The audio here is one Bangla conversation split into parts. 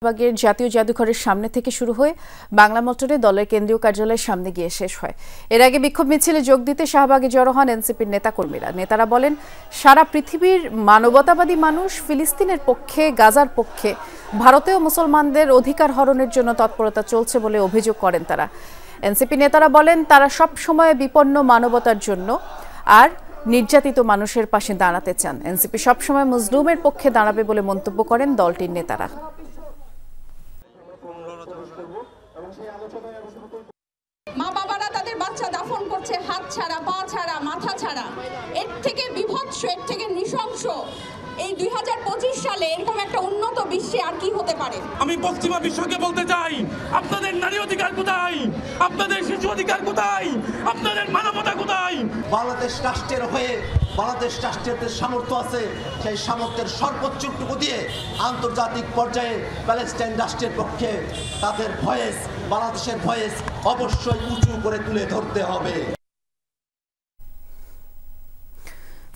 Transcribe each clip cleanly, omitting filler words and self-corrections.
শাহবাগের জাতীয় জাদুঘরের সামনে থেকে শুরু হয়ে বাংলা মোটরে দলের কেন্দ্রীয় কার্যালয়ের সামনে গিয়ে শেষ হয়। এর আগে বিক্ষোভ মিছিলে যোগ দিতে শাহবাগে জড়ো হন এনসিপির নেতাকর্মীরা। নেতারা বলেন, সারা পৃথিবীর মানবতাবাদী মানুষ ফিলিস্তিনের পক্ষে, গাজার পক্ষে, ভারতীয় মুসলমানদের অধিকার হরণের জন্য তৎপরতা চলছে বলে অভিযোগ করেন তারা। এনসিপি নেতারা বলেন, তারা সব সময় বিপন্ন মানবতার জন্য আর নির্যাতিত মানুষের পাশে দাঁড়াতে চান। এনসিপি সবসময় মজলুমের পক্ষে দাঁড়াবে বলে মন্তব্য করেন দলটির নেতারা। মা বাবারা তাদের বাচ্চা দাফন করছে হাত ছাড়া, পা ছাড়া, মাথা ছাড়া। এর থেকে বিভৎস, এর থেকে নৃশংস এই 2025 সালে এরকম একটা উন্নত বিশ্বে আর কি হতে পারে? আমি পশ্চিমা বিশ্বকে বলতে চাই, আপনাদের নারী অধিকার কোথায়? আপনাদের শিশু অধিকার কোথায়? আপনাদের মানবতা কোথায়? বাংলাদেশ রাষ্ট্রের হয়ে, বাংলাদেশ রাষ্ট্রের সামর্থ্য আছে, সেই সামর্থ্যের সর্বোচ্চটুকু দিয়ে আন্তর্জাতিক পর্যায়ে প্যালেস্টাইন রাষ্ট্রের পক্ষে তাদের ভয়েস, বাংলাদেশের ভয়েস অবশ্যই উঁচু করে তুলে ধরতে হবে।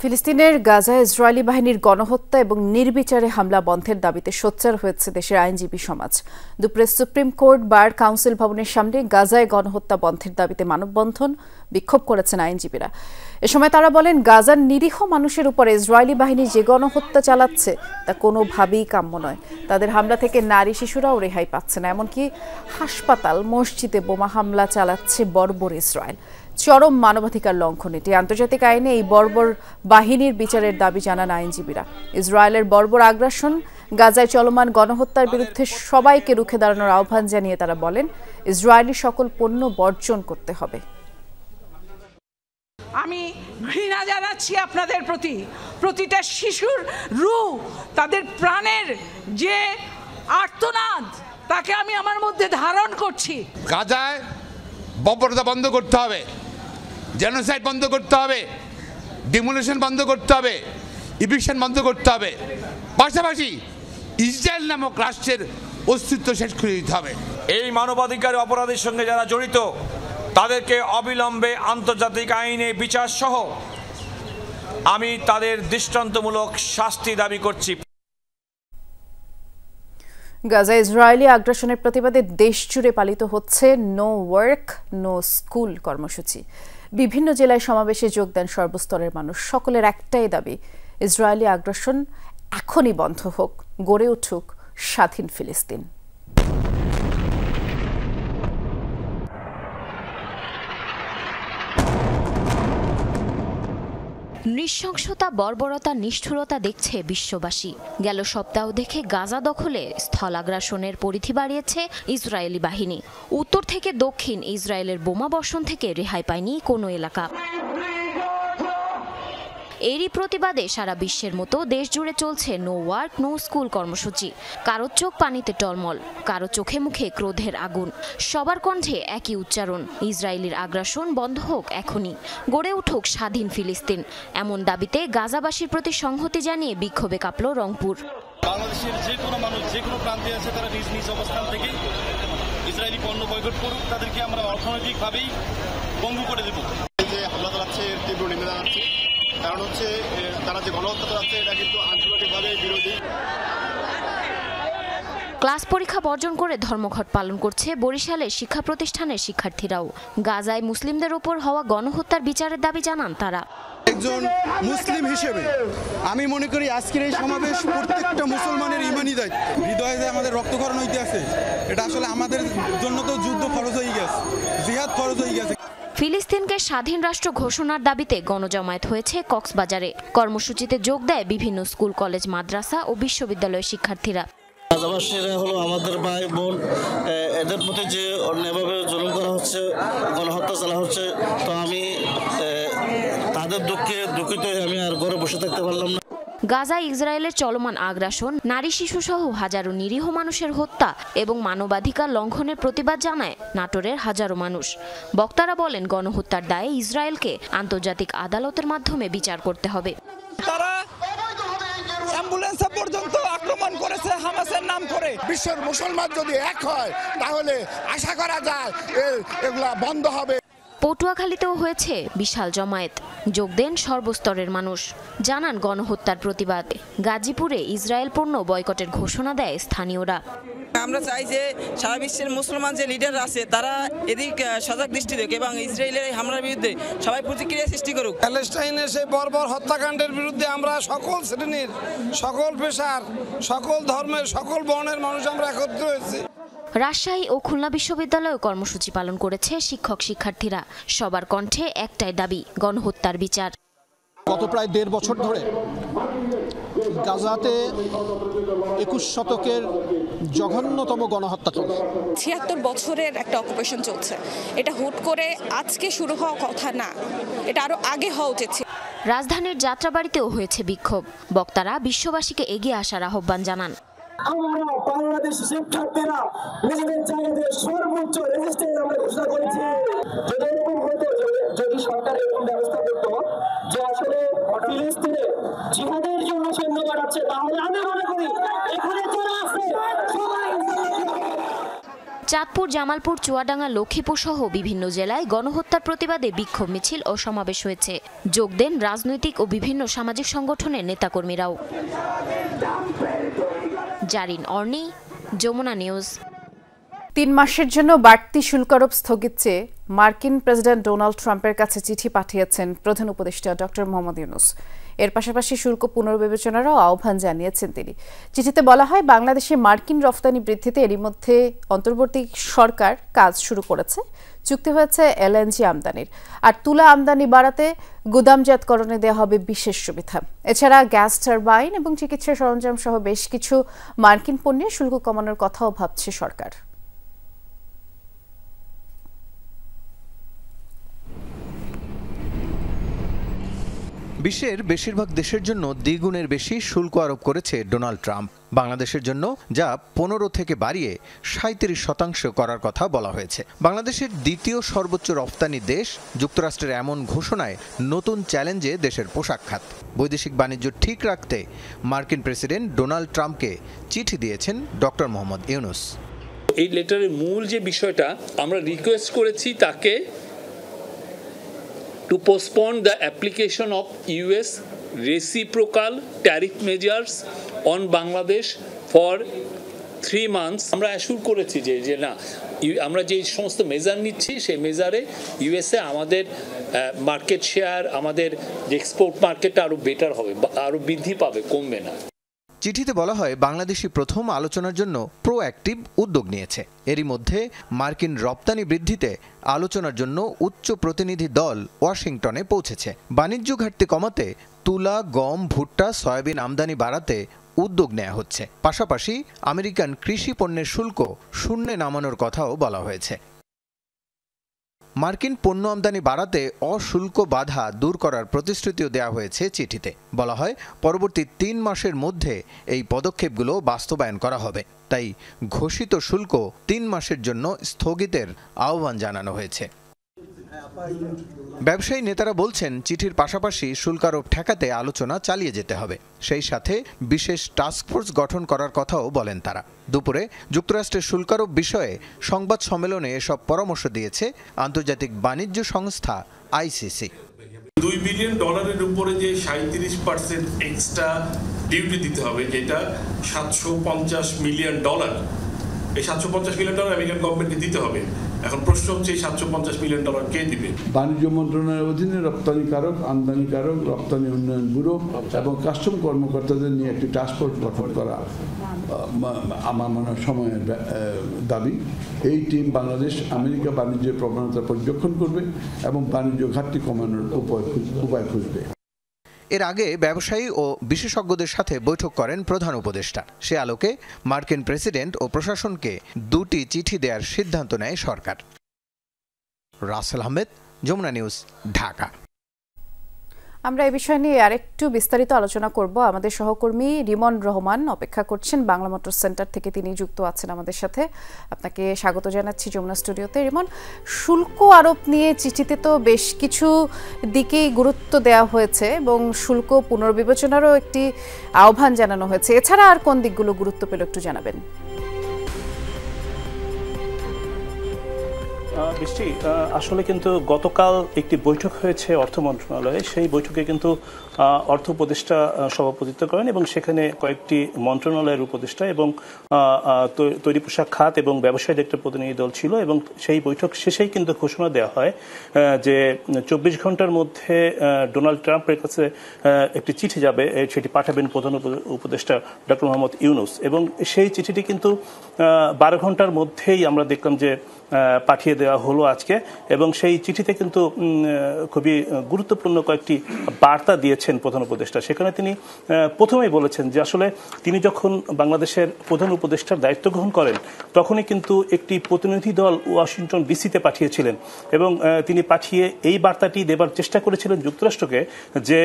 ফিলিস্তিনের গাজায় ইসরায়েলি বাহিনীর গণহত্যা এবং নির্বিচারে হামলা বন্ধের দাবিতে সোচ্চার হয়েছে দেশের আইনজীবী সমাজ। দুপুরে সুপ্রিম কোর্ট বার কাউন্সিল ভবনের সামনে গাজায় গণহত্যা বন্ধের দাবিতে মানববন্ধন, বিক্ষোভ করেছেন আইনজীবীরা। এ সময় তারা বলেন, গাজার নিরীহ মানুষের উপরে ইসরায়েলি বাহিনী যে গণহত্যা চালাচ্ছে তা কোনোভাবেই কাম্য নয়। তাদের হামলা থেকে নারী শিশুরাও রেহাই পাচ্ছে না। এমনকি হাসপাতাল, মসজিদে বোমা হামলা চালাচ্ছে বর্বর ইসরায়েল। চরম মানবাধিকার লঙ্ঘন এটি। আন্তর্জাতিক আইনে এই বর্বর বাহিনীর বিচারের দাবি জানান আইনজীবীরা। ইসরায়েলের বর্বর আগ্রাসন, গাজায় চলমান গণহত্যার বিরুদ্ধে সবাইকে রুখে দাঁড়ানোর আহ্বান জানিয়ে তারা বলেন, ইসরায়েলি সকল পণ্য বর্জন করতে হবে। আমি ঘৃণা জানাচ্ছি আপনাদের প্রতি। প্রতিটা শিশুর রূহ, তাদের প্রাণের যে আর্তনাদ, তাকে আমি আমার মধ্যে ধারণ করছি। গাজায় বর্বরতা বন্ধ করতে হবে, জেনোসাইড বন্ধ করতে হবে, ডিমোলিশন বন্ধ করতে হবে, ইভিকশন বন্ধ করতে হবে। পাশাপাশি ইসরায়েল নামক রাষ্ট্রের অস্তিত্ব শেষ করে দিতে হবে। এই মানবাধিকার অপরাধের সঙ্গে যারা জড়িত তাদেরকে অবিলম্বে আন্তর্জাতিক আইনে বিচার সহ আমি তাদের দৃষ্টান্তমূলক শাস্তি দাবি করছি। গাজা ইসরায়েলি আগ্রাসনের প্রতিবাদে দেশজুড়ে পালিত হচ্ছে নো ওয়ার্ক নো স্কুল কর্মসূচি। বিভিন্ন জেলায় সমাবেশে যোগ দেন সর্বস্তরের মানুষ। সকলের একটাই দাবি, ইসরায়েলি আগ্রাসন এখনই বন্ধ হোক, গড়ে উঠুক স্বাধীন ফিলিস্তিন। নৃশংসতা, বর্বরতা, নিষ্ঠুরতা দেখছে বিশ্ববাসী। গেল সপ্তাহ দেখে গাজা দখলে স্থল আগ্রাসনের পরিধি বাড়িয়েছে ইসরায়েলি বাহিনী। উত্তর থেকে দক্ষিণ ইসরায়েলের বোমা বর্ষণ থেকে রেহাই পায়নি কোনো এলাকা। এরই প্রতিবাদে সারা বিশ্বের মতো দেশ জুড়ে চলছে নো ওয়ার্ক নো স্কুল কর্মসূচি। কারো চোখ পানিতে টলমল, কারো চোখে মুখে ক্রোধের আগুন। সবার কণ্ঠে একই উচ্চারণ, ইসরায়েলের আগ্রাসন বন্ধ হোক এখনই, গড়ে উঠুক স্বাধীন ফিলিস্তিন। এমন দাবিতে গাজাবাসীর প্রতি সংহতি জানিয়ে বিক্ষোভে কাঁপল রংপুর। বাংলাদেশের যে কোনো মানুষ যে কোনো প্রান্তে আছে, তারা নিজ নিজ অবস্থান থেকে ইসরায়েলি পণ্য বয়কট করুক, তাদেরকে আমরা অর্থনৈতিকভাবেই পঙ্গু করে দেব। যে হামলা চালাচ্ছে এর তীব্র নিন্দা জানাচ্ছি। কারণ হচ্ছে তারা যে গণহত্যা চালাচ্ছে এটা কিন্তু আন্তর্জাতিকভাবে বিরোধী। ক্লাস পরীক্ষা বর্জন করে ধর্মঘট পালন করছে বরিশালের শিক্ষা প্রতিষ্ঠানের শিক্ষার্থীরাও। গাজায় মুসলিমদের উপর হওয়া গণহত্যার বিচারের দাবি জানান তারা। একজন মুসলিম হিসেবে আমি মনে করি আজকের এই সমাবেশ প্রত্যেকটা মুসলমানের ইমানি দায়িত্ব। হৃদয়ে যে আমাদের রক্তক্ষরণ হইতে আছে, এটা আসলে আমাদের জন্য তো যুদ্ধ ফরজ হয়ে গেছে, জিহাদ ফরজ হয়ে গেছে। ফিলিস্তিনকে স্বাধীন রাষ্ট্র ঘোষণার দাবিতে গণজমায়েত হয়েছে কক্সবাজারে। কর্মসূচিতে যোগ দেয় বিভিন্ন স্কুল, কলেজ, মাদ্রাসা ও বিশ্ববিদ্যালয়ের শিক্ষার্থীরা। গাজাবাসীরা হলো আমাদের ভাই বোন, এদের প্রতি যে অন্যায়ভাবে জুলুম করা হচ্ছে, গণহত্যা চালা হচ্ছে, তো আমি তাদের দুঃখে দুঃখিত হয়ে আমি আর ঘরে বসে থাকতে পারলাম না। গাজায় ইসরায়েলের চলমান আগ্রাসন, নারী শিশুসহ হাজারো নিরীহ মানুষের হত্যা এবং মানবাধিকার লঙ্ঘনের প্রতিবাদ জানায় নাটোরের হাজারো মানুষ। বক্তারা বলেন, গণহত্যার দায়ে ইসরায়েলকে আন্তর্জাতিক আদালতের মাধ্যমে বিচার করতে হবে। তারা অ্যাম্বুলেন্স পর্যন্ত আক্রমণ করেছে হামাসের নাম করে। বিশ্বের মুসলমান যদি এক হয় তাহলে আশা করা যায় এগুলা বন্ধ হবে। পটুয়াখালীতেও হয়েছে বিশাল জমায়েত, যোগ দেন সর্বস্তরের মানুষ, জানান গণহত্যার প্রতিবাদে। গাজীপুরে ইসরায়েল পণ্য বয়কটের ঘোষণা দেয় স্থানীয়রা। আমরা চাই যে সারা বিশ্বের মুসলমান যে লিডার আছে তারা এদিক সজাগ দৃষ্টি দেখ এবং ইসরায়েলের এই হামলার বিরুদ্ধে সবাই প্রতিক্রিয়া সৃষ্টি করুক। প্যালেস্টাইনের সেই বর্বর হত্যাকাণ্ডের বিরুদ্ধে আমরা সকল শ্রেণীর, সকল পেশার, সকল ধর্মের, সকল বর্ণের মানুষ আমরা একত্র হয়েছি। রাজশাহী ও খুলনা বিশ্ববিদ্যালয়ে কর্মসূচি পালন করেছে শিক্ষক শিক্ষার্থীরা। সবার কণ্ঠে একটাই দাবি, গণহত্যার বিচার। গত প্রায় 1.5 বছর ধরে গাজাতে 21 শতকের জঘন্যতম গণহত্যা চলছে। 76 বছরের একটা অকুপেশন চলছে। এটা হুট করে আজকে শুরু হওয়া কথা না, এটা আরো আগে হওয়া উচিত ছিল। রাজধানীর যাত্রাবাড়িতেও হয়েছে বিক্ষোভ। বক্তারা বিশ্ববাসীকে এগিয়ে আসার আহ্বান জানান। আমরা বাংলাদেশি শিক্ষার্থীরা নিজেদের জায়গাতে সর্বোচ্চ রেজিস্ট্রেশন আমরা ঘোষণা করেছি। যদি এরকম হতো, যদি সরকার এরকম ব্যবস্থা করতো যে আসলে ফিলিস্তিনে জিহাদের জন্য সৈন্য বাড়াচ্ছে, তাহলে আমি মনে করি এখানে যারা আছে সবাই। চাঁদপুর, জামালপুর, চুয়াডাঙ্গা, লক্ষ্মীপুর সহ বিভিন্ন জেলায় গণহত্যার প্রতিবাদে বিক্ষোভ মিছিল ও সমাবেশ হয়েছে। যোগ দেন রাজনৈতিক ও বিভিন্ন সামাজিক সংগঠনের নেতাকর্মীরাও। জারিন অর্নি, যমুনা নিউজ। 3 মাসের জন্য বাড়তি শুল্ক আরোপ স্থগিত চেয়ে মার্কিন প্রেসিডেন্ট ডোনাল্ড ট্রাম্পের কাছে চিঠি পাঠিয়েছেন প্রধান উপদেষ্টা ডক্টর মোহাম্মদ ইউনূস। এর পাশাপাশি শুল্ক পুনর্বিবেচনারও আহ্বান জানিয়েছেন তিনি। চিঠিতে বলা হয়, বাংলাদেশে মার্কিন রফতানি বৃদ্ধিতে এরই মধ্যে অন্তর্বর্তী সরকার কাজ শুরু করেছে। চুক্তি হয়েছে এলএনজি আমদানির, আর তুলা আমদানি বাড়াতে গুদামজাতকরণে দেওয়া হবে বিশেষ সুবিধা। এছাড়া গ্যাস টারবাইন এবং চিকিৎসা সরঞ্জাম সহ বেশ কিছু মার্কিন পণ্যে শুল্ক কমানোর কথাও ভাবছে সরকার। বিশ্বের বেশিরভাগ দেশের জন্য দ্বিগুণের বেশি শুল্ক আরোপ করেছে ডোনাল্ড ট্রাম্প। বাংলাদেশের জন্য যা 15 থেকে বাড়িয়ে 37% করার কথা বলা হয়েছে। বাংলাদেশের দ্বিতীয় সর্বোচ্চ রপ্তানি দেশ যুক্তরাষ্ট্রের এমন ঘোষণায় নতুন চ্যালেঞ্জে দেশের পোশাক খাত। বৈদেশিক বাণিজ্য ঠিক রাখতে মার্কিন প্রেসিডেন্ট ডোনাল্ড ট্রাম্পকে চিঠি দিয়েছেন ডক্টর মোহাম্মদ ইউনূস। এই লেটারের মূল যে বিষয়টা, আমরা রিকোয়েস্ট করেছি তাকে to postpone the application of US reciprocal tariff measures on Bangladesh for 3 months. আমরা অ্যাসুর করেছি যে না, আমরা যে সমস্ত মেজার নিচ্ছি সেই মেজারে ইউএসএ আমাদের মার্কেট শেয়ার, আমাদের যে এক্সপোর্ট মার্কেটটা আরও বেটার হবে, আরও বৃদ্ধি পাবে, কমবে না। চিঠিতে বলা হয়, বাংলাদেশি প্রথম আলোচনার জন্য প্রোঅ্যাক্টিভ উদ্যোগ নিয়েছে। এরই মধ্যে মার্কিন রপ্তানি বৃদ্ধিতে আলোচনার জন্য উচ্চ প্রতিনিধি দল ওয়াশিংটনে পৌঁছেছে। বাণিজ্য ঘাটতি কমাতে তুলা, গম, ভুট্টা, সয়াবিন আমদানি বাড়াতে উদ্যোগ নেওয়া হচ্ছে। পাশাপাশি আমেরিকান কৃষি পণ্যের শুল্ক শূন্যে নামানোর কথাও বলা হয়েছে। মার্কিন পণ্য আমদানি বাড়াতে অশুল্ক বাধা দূর করার প্রতিশ্রুতিও দেওয়া হয়েছে চিঠিতে। বলা হয়, পরবর্তী 3 মাসের মধ্যে এই পদক্ষেপগুলো বাস্তবায়ন করা হবে। তাই ঘোষিত শুল্ক 3 মাসের জন্য স্থগিতের আহ্বান জানানো হয়েছে। ব্যবসায়ী নেতারা বলছেন, চিঠির পাশাপাশি শুল্ক আরোপ ঠেকাতে আলোচনা চালিয়ে যেতে হবে। সেই সাথে বিশেষ টাস্কফোর্স গঠন করার কথাও বলেন তারা। দুপুরে যুক্তরাষ্ট্রের শুল্ক আরোপ বিষয়ে সংবাদ সম্মেলনে এসব পরামর্শ দিয়েছে আন্তর্জাতিক বাণিজ্য সংস্থা আইসিসি। $2 বিলিয়ন উপরে যে 37% এক্সট্রা ডিউটি দিতে হবে, যেটা $750 মিলিয়ন। এই $750 মিলিয়ন আমেরিকান গভর্নমেন্টকে দিতে হবে। এখন প্রশ্ন হচ্ছে, $750 মিলিয়ন কে দিবে? বাণিজ্য মন্ত্রণালয়ের অধীনে রপ্তানিকারক, আমদানিকারক, রপ্তানি উন্নয়ন ব্যুরো এবং কাস্টম কর্মকর্তাদের নিয়ে একটি টাস্কফোর্স গঠন করা আমার মনে হয় সময়ের দাবি। এই টিম বাংলাদেশ আমেরিকা বাণিজ্যের প্রবণতা পর্যবেক্ষণ করবে এবং বাণিজ্য ঘাটতি কমানোর উপায় খুঁজবে। এর আগে ব্যবসায়ী ও বিশেষজ্ঞদের সাথে বৈঠক করেন প্রধান উপদেষ্টা। সে আলোকে মার্কিন প্রেসিডেন্ট ও প্রশাসনকে 2টি চিঠি দেওয়ার সিদ্ধান্ত নেয় সরকার। রাসেল আহমেদ, যমুনা নিউজ, ঢাকা। আমরা এই বিষয় নিয়ে আরেকটু বিস্তারিত আলোচনা করব। আমাদের সহকর্মী রিমন রহমান অপেক্ষা করছেন বাংলা মোটর সেন্টার থেকে, তিনি যুক্ত আছেন আমাদের সাথে। আপনাকে স্বাগত জানাচ্ছি যমুনা স্টুডিওতে। রিমন, শুল্ক আরোপ নিয়ে চিঠিতে তো বেশ কিছু দিকেই গুরুত্ব দেওয়া হয়েছে এবং শুল্ক পুনর্বিবেচনারও একটি আহ্বান জানানো হয়েছে। এছাড়া আর কোন দিকগুলো গুরুত্ব পেল একটু জানাবেন। বৃষ্টি, আসলে কিন্তু গতকাল একটি বৈঠক হয়েছে অর্থ মন্ত্রণালয়ে। সেই বৈঠকে কিন্তু অর্থ উপদেষ্টা সভাপতিত্ব করেন এবং সেখানে কয়েকটি মন্ত্রণালয়ের উপদেষ্টা এবং তৈরি পোশাক খাত এবং ব্যবসায়ীদের একটা প্রতিনিধি দল ছিল এবং সেই বৈঠক শেষেই কিন্তু ঘোষণা দেওয়া হয় যে 24 ঘন্টার মধ্যে ডোনাল্ড ট্রাম্পের কাছে একটি চিঠি যাবে, সেটি পাঠাবেন প্রধান উপদেষ্টা ডক্টর মোহাম্মদ ইউনূস। এবং সেই চিঠিটি কিন্তু 12 ঘন্টার মধ্যেই আমরা দেখলাম যে পাঠিয়ে দেওয়া হলো আজকে। এবং সেই চিঠিতে কিন্তু খুবই গুরুত্বপূর্ণ কয়েকটি বার্তা দিয়েছেন প্রধান উপদেষ্টা। সেখানে তিনি প্রথমেই বলেছেন যে আসলে তিনি যখন বাংলাদেশের প্রধান উপদেষ্টার দায়িত্ব গ্রহণ করেন তখনই কিন্তু একটি প্রতিনিধি দল ওয়াশিংটন ডিসিতে পাঠিয়েছিলেন এবং তিনি পাঠিয়ে এই বার্তাটি দেবার চেষ্টা করেছিলেন যুক্তরাষ্ট্রকে যে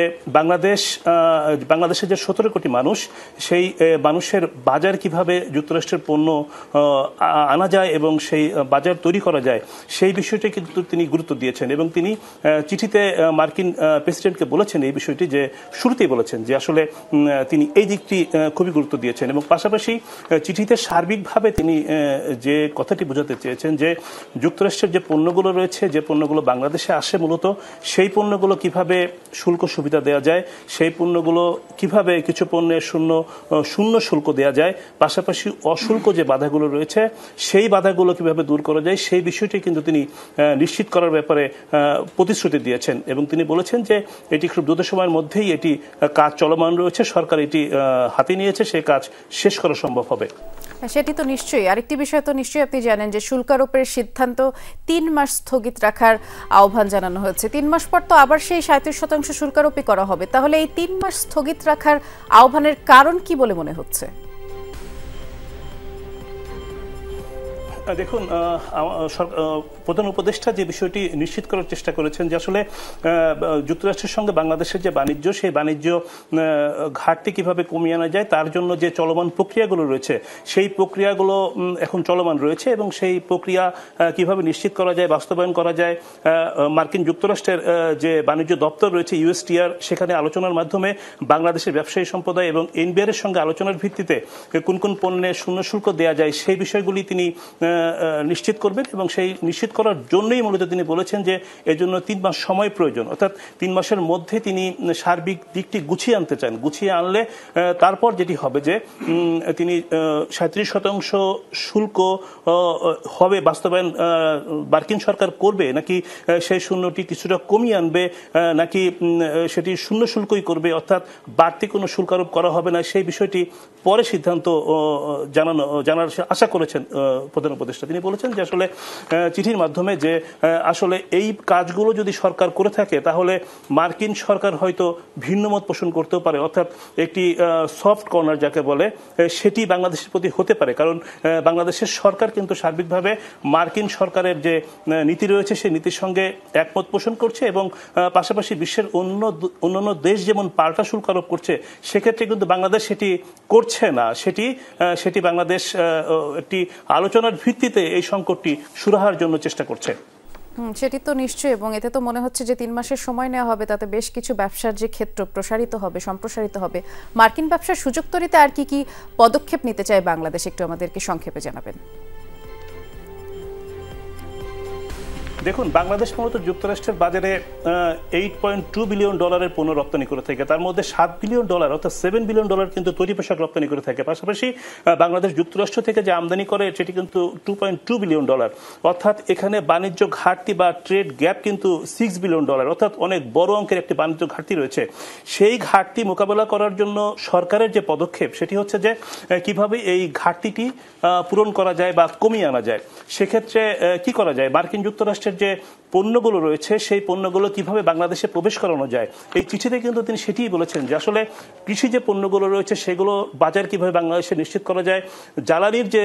বাংলাদেশের যে 17 কোটি মানুষ, সেই মানুষের বাজার কিভাবে যুক্তরাষ্ট্রের পণ্য আনা যায় এবং সেই বাজার তৈরি করা যায় সেই বিষয়টি কিন্তু তিনি গুরুত্ব দিয়েছেন। এবং তিনি চিঠিতে মার্কিন প্রেসিডেন্টকে বলেছেন এই বিষয়টি, যে শুরুতেই বলেছেন যে আসলে তিনি এই দিকটি খুবই গুরুত্ব দিয়েছেন। এবং পাশাপাশি চিঠিতে সার্বিকভাবে তিনি যে কথাটি বোঝাতে চেয়েছেন যে যুক্তরাষ্ট্রের যে পণ্যগুলো রয়েছে, যে পণ্যগুলো বাংলাদেশে আসে মূলত, সেই পণ্যগুলো কিভাবে শুল্ক সুবিধা দেওয়া যায়, সেই পণ্যগুলো কিভাবে কিছু পণ্যের শূন্য শুল্ক দেওয়া যায়, পাশাপাশি অশুল্ক যে বাধাগুলো রয়েছে সেই বাধাগুলো কিভাবে দূর করা যায় সেই বিষয়টি কিন্তু তিনি নিশ্চিত করার ব্যাপারে প্রতিশ্রুতি দিয়েছেন। এবং তিনি বলেছেন যে এটি খুব দ্রুত সময়ের মধ্যেই এটি কাজ চলমান রয়েছে, সরকার এটি হাতে নিয়েছে, সেই কাজ শেষ করা সম্ভব হবে। সেটি তো নিশ্চয়ই। আরেকটি বিষয় তো নিশ্চয়ই আপনি জানেন যে শুল্ক আরোপের সিদ্ধান্ত 3 মাস স্থগিত রাখার আহ্বান জানানো হয়েছে। 3 মাস পর তো আবার সেই 37% শুল্ক আরোপই করা হবে। তাহলে এই 3 মাস স্থগিত রাখার আহ্বানের কারণ কি বলে মনে হচ্ছে? দেখুন, প্রধান উপদেষ্টা যে বিষয়টি নিশ্চিত করার চেষ্টা করেছেন যে আসলে যুক্তরাষ্ট্রের সঙ্গে বাংলাদেশের যে বাণিজ্য, সেই বাণিজ্য ঘাটতি কিভাবে কমিয়ে আনা যায় তার জন্য যে চলমান প্রক্রিয়াগুলো রয়েছে সেই প্রক্রিয়াগুলো এখন চলমান রয়েছে এবং সেই প্রক্রিয়া কিভাবে নিশ্চিত করা যায়, বাস্তবায়ন করা যায়। মার্কিন যুক্তরাষ্ট্রের যে বাণিজ্য দপ্তর রয়েছে USTR, সেখানে আলোচনার মাধ্যমে বাংলাদেশের ব্যবসায়ী সম্প্রদায় এবং NBR এর সঙ্গে আলোচনার ভিত্তিতে কোন কোন পণ্যে শূন্য শুল্ক দেওয়া যায় সেই বিষয়গুলি তিনি নিশ্চিত করবেন। এবং সেই নিশ্চিত করার জন্যই মূলত তিনি বলেছেন যে এর জন্য 3 মাস সময় প্রয়োজন, অর্থাৎ 3 মাসের মধ্যে তিনি সার্বিক দিকটি গুছিয়ে আনতে চান। গুছিয়ে আনলে তারপর যেটি হবে যে তিনি 37% শুল্ক হবে বাস্তবায়ন মার্কিন সরকার করবে, নাকি সেই শূন্যটি কিছুটা কমিয়ে আনবে, নাকি সেটি শূন্য শুল্কই করবে, অর্থাৎ বাড়তি কোনো শুল্ক আরোপ করা হবে না, সেই বিষয়টি পরে সিদ্ধান্ত জানার আশা করেছেন প্রধান উপদেষ্টা। তিনি বলেছেন যে আসলে চিঠির মাধ্যমে যে আসলে এই কাজগুলো যদি সরকার করে থাকে তাহলে মার্কিন সরকার হয়তো ভিন্ন মত পোষণ করতেও পারে, অর্থাৎ একটি সফট কর্নার যাকে বলে সেটি বাংলাদেশের প্রতি হতে পারে। কারণ বাংলাদেশের সরকার কিন্তু সার্বিকভাবে মার্কিন সরকারের যে নীতি রয়েছে সেই নীতির সঙ্গে একমত পোষণ করছে এবং পাশাপাশি বিশ্বের অন্যান্য দেশ যেমন পাল্টা শুল্ক আরোপ করছে, সেক্ষেত্রে কিন্তু বাংলাদেশ সেটি করছে না। সেটি বাংলাদেশ একটি আলোচনার ভিত্তিতে এই সংকটটি সুরাহার জন্য চেষ্টা করছে। সেটি তো নিশ্চয়ই। এবং এতে তো মনে হচ্ছে যে 3 মাসের সময় নেওয়া হবে, তাতে বেশ কিছু ব্যবসার যে ক্ষেত্র সম্প্রসারিত হবে। মার্কিন ব্যবসার সুযোগ তৈরিতে আর কি পদক্ষেপ নিতে চায় বাংলাদেশ, একটু আমাদেরকে সংক্ষেপে জানাবেন। দেখুন, বাংলাদেশ মূলত যুক্তরাষ্ট্রের বাজারে $8.2 বিলিয়ন পণ্য রপ্তানি করে থাকে। তার মধ্যে $7 বিলিয়ন অর্থাৎ $7 বিলিয়ন কিন্তু তৈরি পোশাক রপ্তানি করে থাকে। পাশাপাশি বাংলাদেশ যুক্তরাষ্ট্র থেকে যে আমদানি করে সেটি কিন্তু $2.2 বিলিয়ন, অর্থাৎ এখানে বাণিজ্য ঘাটতি বা ট্রেড গ্যাপ কিন্তু $6 বিলিয়ন, অর্থাৎ অনেক বড় অঙ্কের একটি বাণিজ্য ঘাটতি রয়েছে। সেই ঘাটতি মোকাবেলা করার জন্য সরকারের যে পদক্ষেপ সেটি হচ্ছে যে কিভাবে এই ঘাটতিটি পূরণ করা যায় বা কমিয়ে আনা যায়। সেক্ষেত্রে কি করা যায়, মার্কিন যুক্তরাষ্ট্রের যে পণ্যগুলো রয়েছে সেই পণ্যগুলো কিভাবে বাংলাদেশে প্রবেশ করানো যায়। এই চিঠিতে কিন্তু তিনি সেটিই বলেছেন যে আসলে কৃষি যে পণ্যগুলো রয়েছে সেগুলো বাজার কিভাবে বাংলাদেশে নিশ্চিত করা যায়। জ্বালানির যে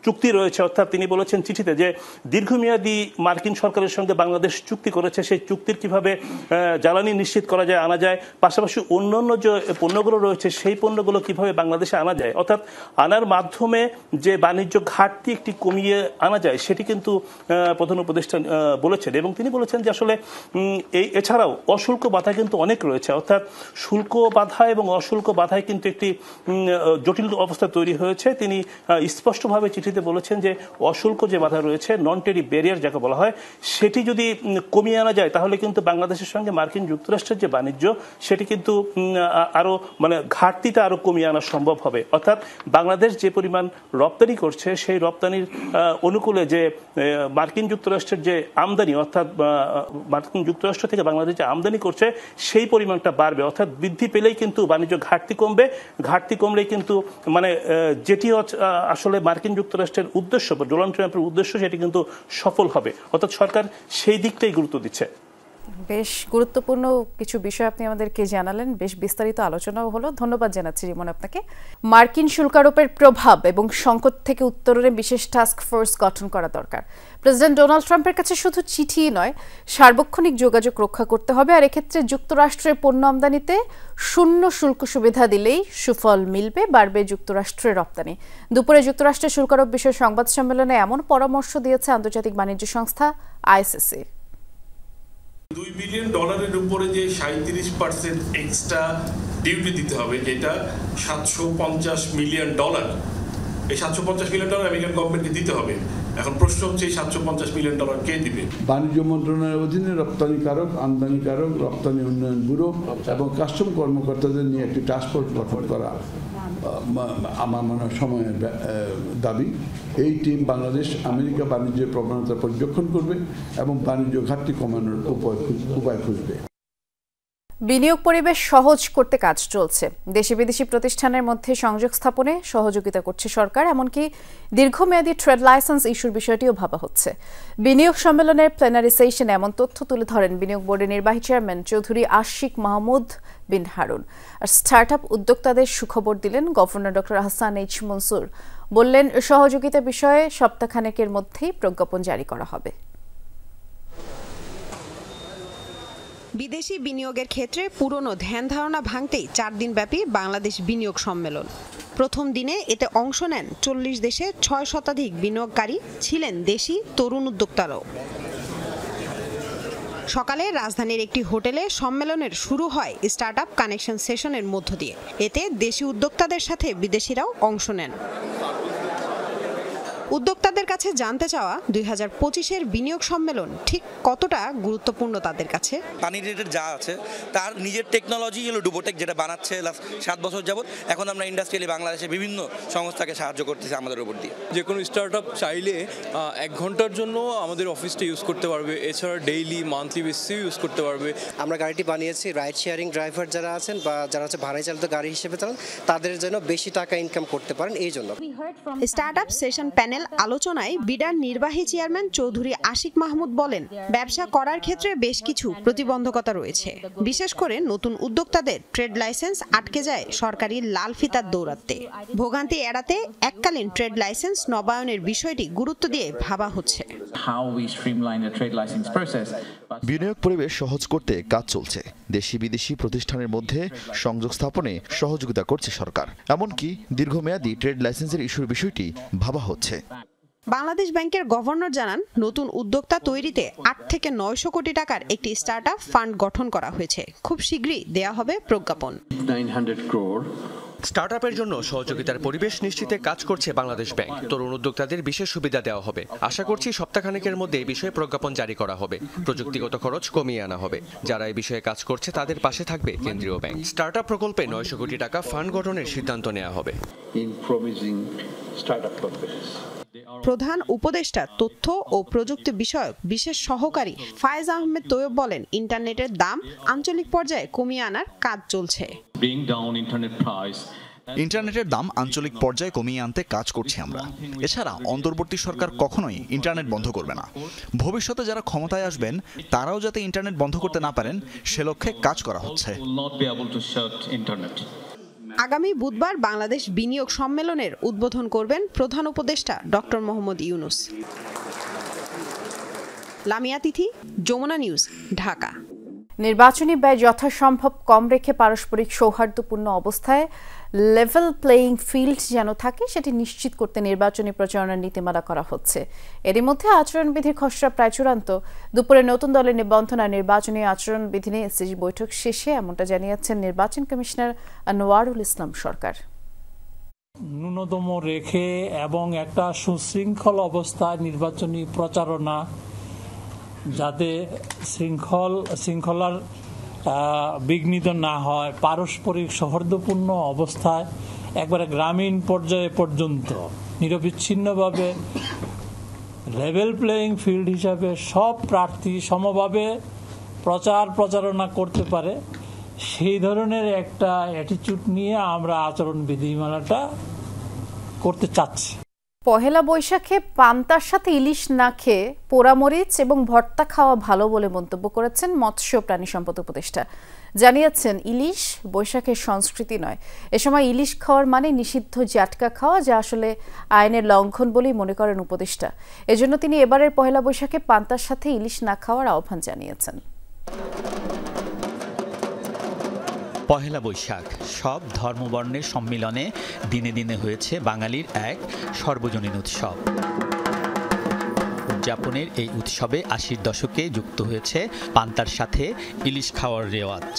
চুক্তি রয়েছে, অর্থাৎ তিনি বলেছেন চিঠিতে যে দীর্ঘমেয়াদী মার্কিন সরকারের সঙ্গে বাংলাদেশ চুক্তি করেছে, সেই চুক্তির কিভাবে জ্বালানি নিশ্চিত করা যায়, আনা যায়। পাশাপাশি অন্যান্য যে পণ্যগুলো রয়েছে সেই পণ্যগুলো কিভাবে বাংলাদেশে আনা যায়, অর্থাৎ আনার মাধ্যমে যে বাণিজ্য ঘাটতি একটি কমিয়ে আনা যায়, সেটি কিন্তু প্রধান উপদেষ্টা বলেছেন। এবং তিনি বলেছেন যে আসলে এছাড়াও অশুল্ক বাধা কিন্তু অনেক রয়েছে, অর্থাৎ শুল্ক বাধা এবং অশুল্ক বাধায় কিন্তু একটি জটিল অবস্থা তৈরি হয়েছে। তিনি স্পষ্টভাবে চিঠিতে বিবৃতিতে বলেছেন যে অশুল্ক যে বাধা রয়েছে, নন টেরিফ ব্যারিয়ার যাকে বলা হয়, সেটি যদি কমিয়ে আনা যায় তাহলে কিন্তু বাংলাদেশের সঙ্গে মার্কিন যুক্তরাষ্ট্রের যে বাণিজ্য সেটি কিন্তু আরো ঘাটতিটা আরো কমিয়ে আনা সম্ভব হবে। অর্থাৎ বাংলাদেশ যে পরিমাণ রপ্তানি করছে সেই রপ্তানির অনুকূলে যে মার্কিন যুক্তরাষ্ট্রের যে আমদানি, অর্থাৎ মার্কিন যুক্তরাষ্ট্র থেকে বাংলাদেশ যে আমদানি করছে সেই পরিমাণটা বাড়বে। অর্থাৎ বৃদ্ধি পেলেই কিন্তু বাণিজ্য ঘাটতি কমবে, ঘাটতি কমলেই কিন্তু যেটি আসলে মার্কিন যুক্তরাষ্ট্রের উদ্দেশ্য বা ডোনাল্ড ট্রাম্পের উদ্দেশ্য সেটি কিন্তু সফল হবে। অর্থাৎ সরকার সেই দিকটাই গুরুত্ব দিচ্ছে। বেশ গুরুত্বপূর্ণ কিছু বিষয় আপনি আমাদেরকে জানালেন, বেশ বিস্তারিত আলোচনাও হলো। ধন্যবাদ জানাচ্ছি রিমন আপনাকে। মার্কিন শুল্ক আরোপের প্রভাব এবং সংকট থেকে উত্তরণে বিশেষ টাস্ক ফোর্স গঠন করা দরকার। প্রেসিডেন্ট ডোনাল্ড ট্রাম্পের কাছে শুধু চিঠিই নয়, সার্বক্ষণিক যোগাযোগ রক্ষা করতে হবে। আর এক্ষেত্রে যুক্তরাষ্ট্রের পণ্য আমদানিতে শূন্য শুল্ক সুবিধা দিলেই সুফল মিলবে, বাড়বে যুক্তরাষ্ট্রের রপ্তানি। দুপুরে যুক্তরাষ্ট্রের শুল্ক আরোপ বিষয়ে সংবাদ সম্মেলনে এমন পরামর্শ দিয়েছে আন্তর্জাতিক বাণিজ্য সংস্থা আইসিসি। $2 বিলিয়ন উপরে যে 37% এক্সট্রা ডিউটি দিতে হবে, এটা $750 মিলিয়ন। এই $750 মিলিয়ন আমেরিকান গভর্নমেন্টকে দিতে হবে। এখন প্রশ্ন হচ্ছে এই $750 মিলিয়ন কে দিবে? বাণিজ্য মন্ত্রণালয়ের অধীনে রপ্তানিকারক, আমদানিকারক, রপ্তানি উন্নয়ন ব্যুরো এবং কাস্টম কর্মকর্তাদের নিয়ে একটি টাস্ক ফোর্স গঠন করা আমার মনে হয় সময়ের দাবি। এই টিম বাংলাদেশ আমেরিকা বাণিজ্যের প্রবণতা পর্যবেক্ষণ করবে এবং বাণিজ্য ঘাটতি কমানোর উপায় খুঁজবে। বিনিয়োগ পরিবেশ সহজ করতে কাজ চলছে। দেশি বিদেশি প্রতিষ্ঠানের মধ্যে সংযোগ স্থাপনে সহযোগিতা করছে সরকার, এমনকি দীর্ঘমেয়াদী ট্রেড লাইসেন্স ইস্যুর বিষয়টিও ভাবা হচ্ছে। বিনিয়োগ সম্মেলনের প্লেনারি সেশনে এমন তথ্য তুলে ধরেন বিনিয়োগ বোর্ডের নির্বাহী চেয়ারম্যান চৌধুরী আশিক মাহমুদ বিন হারুন। আর স্টার্টআপ উদ্যোক্তাদের সুখবর দিলেন governor doctor Ahsan H Mansur. বললেন, সহযোগিতা বিষয়ে সপ্তাহখানেকের মধ্যেই প্রজ্ঞাপন জারি করা হবে। বিদেশি বিনিয়োগের ক্ষেত্রে পুরনো ধ্যান ধারণা ভাঙতেই 4 দিনব্যাপী বাংলাদেশ বিনিয়োগ সম্মেলন। প্রথম দিনে এতে অংশ নেন 40 দেশে 6 শতাধিক বিনিয়োগকারী, ছিলেন দেশি তরুণ উদ্যোক্তারাও। সকালে রাজধানীর একটি হোটেলে সম্মেলনের শুরু হয় স্টার্টআপ কানেকশন সেশনের মধ্য দিয়ে। এতে দেশি উদ্যোক্তাদের সাথে বিদেশিরাও অংশ নেন। উদ্যোক্তাদের কাছে জানতে চাওয়া 2025-এর বিনিয়োগ সম্মেলন ঠিক কতটা গুরুত্বপূর্ণ তাদের কাছে। পানি রিলেটেড যা আছে তার নিজের টেকনোলজি হলো ডুবোটেক, যেটা বানাচ্ছে লাস্ট 7 বছর যাবত। এখন আমরা ইন্ডাস্ট্রিয়ালি বাংলাদেশে বিভিন্ন সংস্থাকে সাহায্য করতেছি আমাদের উপর দিয়ে। যে কোনো স্টার্টআপ চাইলে 1 ঘন্টার জন্য আমাদের অফিসটা ইউজ করতে পারবে, এছাড়া ডেইলি মান্থলি বেসিসে ইউজ করতে পারবে। আমরা গাড়িটি বানিয়েছি রাইড শেয়ারিং ড্রাইভার যারা আছেন বা যারা হচ্ছে ভাড়ায় চালিত গাড়ি হিসেবে চালান, তাদের জন্য বেশি টাকা ইনকাম করতে পারেন এই জন্য। স্টার্টআপ সেশন প্যানেল আলোচনায় বিডার নির্বাহী চেয়ারম্যান চৌধুরী আশিক মাহমুদ বলেন, ব্যবসা করার ক্ষেত্রে বেশ কিছু প্রতিবন্ধকতা রয়েছে। বিশেষ করে নতুন উদ্যোক্তাদের ট্রেড লাইসেন্স আটকে যায় সরকারি লাল ফিতার দৌরাত্মে। ভোগান্তি এড়াতে এককালীন ট্রেড লাইসেন্স নবায়নের বিষয়টি গুরুত্ব দিয়ে ভাবা হচ্ছে। বিনিয়োগ পরিবেশ সহজ করতে কাজ চলছে। দেশি বিদেশি প্রতিষ্ঠানের মধ্যে সংযোগ স্থাপনে সহযোগিতা করছে সরকার, এমনকি দীর্ঘমেয়াদী ট্রেড লাইসেন্সের ইস্যুর বিষয়টি ভাবা হচ্ছে। বাংলাদেশ ব্যাংকের গভর্নর জানান, নতুন উদ্যোক্তা তৈরিতে 8 থেকে 900 কোটি টাকার একটি স্টার্টআপ ফান্ড গঠন করা হয়েছে। খুব শীঘ্রই দেয়া হবে প্রজ্ঞাপন। স্টার্টআপের জন্য সহযোগিতার পরিবেশ নিশ্চিতে কাজ করছে বাংলাদেশ ব্যাংক। তরুণ উদ্যোক্তাদের বিশেষ সুবিধা দেওয়া হবে। আশা করছি সপ্তাহখানেকের মধ্যে এই বিষয়ে প্রজ্ঞাপন জারি করা হবে। প্রযুক্তিগত খরচ কমিয়ে আনা হবে। যারা এই বিষয়ে কাজ করছে তাদের পাশে থাকবে কেন্দ্রীয় ব্যাংক। স্টার্টআপ প্রকল্পে 900 কোটি টাকা ফান্ড গঠনের সিদ্ধান্ত নেওয়া হবে। প্রধান উপদেষ্টা তথ্য ও প্রযুক্তি বিষয়ক বিশেষ সহকারী ফায়েজ আহমেদ তৈয়ব বলেন, ইন্টারনেটের দাম আঞ্চলিক পর্যায়ে কমিয়ে আনার কাজ চলছে। ইন্টারনেটের দাম আঞ্চলিক পর্যায়ে কমিয়ে আনতে কাজ করছি আমরা। এছাড়া অন্তর্বর্তী সরকার কখনোই ইন্টারনেট বন্ধ করবে না। ভবিষ্যতে যারা ক্ষমতায় আসবেন তারাও যাতে ইন্টারনেট বন্ধ করতে না পারেন সে লক্ষ্যে কাজ করা হচ্ছে। আগামী বুধবার বাংলাদেশ বিনিয়োগ সম্মেলনের উদ্বোধন করবেন প্রধান উপদেষ্টা ডক্টর মোহাম্মদ ইউনুস। লামিয়া তিথি, যমুনা নিউজ, ঢাকা। নির্বাচনী ব্যয় যথাসম্ভব কম রেখে পারস্পরিক সৌহার্দ্যপূর্ণ অবস্থায় লেভেল প্লেয়িং ফিল্ড যেন থাকে সেটি নিশ্চিত করতে নির্বাচনী প্রচারণার নীতিমালা করা হচ্ছে। এরই মধ্যে আচরণবিধির খসড়া প্রায় চূড়ান্ত। দুপুরে নতুন দলের নিবন্ধন আর নির্বাচনী আচরণবিধি নিয়ে এসএসজি বৈঠক শেষে এমনটা জানিয়েছেন নির্বাচন কমিশনার আনোয়ারুল ইসলাম সরকার। ন্যূনতম রেখে এবং একটা সুশৃঙ্খল অবস্থায় নির্বাচনী প্রচারণা, যাতে শৃঙ্খলার বিঘ্নিত না হয়, পারস্পরিক সৌহার্দ্যপূর্ণ অবস্থায় একবারে গ্রামীণ পর্যায়ে পর্যন্ত নিরবিচ্ছিন্নভাবে লেভেল প্লেয়িং ফিল্ড হিসাবে সব প্রার্থী সমভাবে প্রচারণা করতে পারে, সেই ধরনের একটা অ্যাটিটিউড নিয়ে আমরা আচরণ বিধিমালাটা করতে চাচ্ছি। পহেলা বৈশাখে পান্তার সাথে ইলিশ না খেয়ে পোড়ামরিচ এবং ভর্তা খাওয়া ভালো বলে মন্তব্য করেছেন মৎস্য প্রাণী সম্পদ উপদেষ্টা। জানিয়েছেন, ইলিশ বৈশাখের সংস্কৃতি নয়। এ সময় ইলিশ খাওয়ার মানে নিষিদ্ধ জাটকা খাওয়া, যা আসলে আইনের লঙ্ঘন বলেই মনে করেন উপদেষ্টা। এজন্য তিনি এবারের পহেলা বৈশাখে পান্তার সাথে ইলিশ না খাওয়ার আহ্বান জানিয়েছেন। পহেলা বৈশাখ সব ধর্মবর্ণের সম্মিলনে দিনে দিনে হয়েছে বাঙালির এক সর্বজনীন উৎসব। উদযাপনের এই উৎসবে ৮০-র দশকে যুক্ত হয়েছে পান্তার সাথে ইলিশ খাওয়ার রেওয়াজ।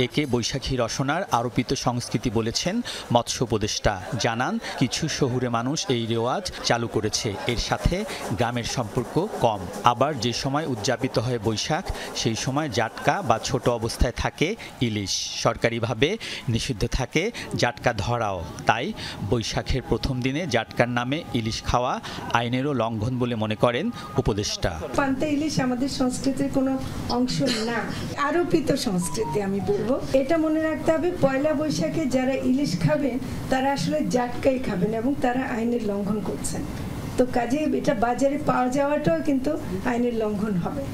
একে বৈশাখী রসনার আরোপিত সংস্কৃতি বলেছেন মৎস্য উপদেষ্টা। জানান, কিছু শহুরে মানুষ এই রেওয়াজ চালু করেছে, এর সাথে গ্রামের সম্পর্ক কম। আবার যে সময় উদযাপিত হয় বৈশাখ, সেই সময় জাটকা বা ছোট অবস্থায় থাকে ইলিশ। সরকারিভাবে নিষিদ্ধ থাকে জাটকা ধরাও। তাই বৈশাখের প্রথম দিনে জাটকার নামে ইলিশ খাওয়া আইনেরও লঙ্ঘন বলে মনে করেন উপদেষ্টা। পান্তা ইলিশ আমাদের সংস্কৃতির কোনো অংশ না, আরোপিত সংস্কৃতি আমি বলবো। এটা মনে রাখতে হবে, পয়লা বৈশাখে যারা ইলিশ খাবেন তারা আসলে জাটকাই খাবেন এবং তারা আইনের লঙ্ঘন করছেন। তো কাজে এটা বাজারে পাওয়া যাওয়াটাও কিন্তু আইনের লঙ্ঘন হবে।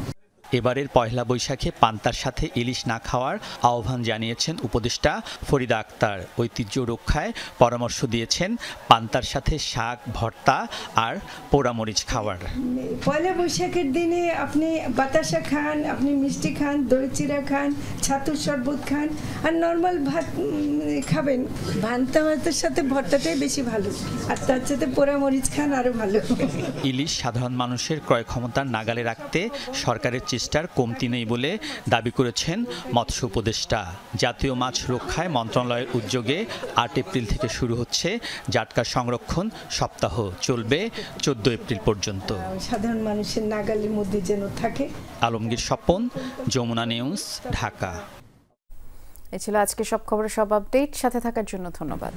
এবারের পয়লা বৈশাখে পান্তার সাথে ইলিশ না খাওয়ার আহ্বান জানিয়েছেন উপদেষ্টা ফরিদা আক্তার। ঐতিহ্য রক্ষায় পরামর্শ দিয়েছেন পান্তার সাথে শাক, ভর্তা আর পোড়ামরিচ খাওয়ার। পয়লা বৈশাখের দিনে আপনি বাতাসা খান, আপনি মিষ্টি খান, দই চিড়া খান, ছাতুর শরবত খান, আর নর্মাল ভাত খাবেন। পান্তা ভাতের সাথে ভর্তাটাই বেশি ভালো, আর তার সাথে পোড়ামরিচ খান আরো ভালো। ইলিশ সাধারণ মানুষের ক্রয় ক্ষমতার নাগালে রাখতে সরকারের চেষ্টার কমতি নেই বলে দাবি করেছেন মৎস্য উপদেষ্টা। জাতীয় মাছ রক্ষায় মন্ত্রণালয়ের উদ্যোগে ৮ এপ্রিল থেকে শুরু হচ্ছে জাটকা সংরক্ষণ সপ্তাহ, চলবে ১৪ এপ্রিল পর্যন্ত। সাধারণ মানুষের নাগালের মধ্যে যেন থাকে। আলমগীর স্বপন, যমুনা নিউজ, ঢাকা। এ ছিল আজকে সব খবরের সব আপডেট। সাথে থাকার জন্য ধন্যবাদ।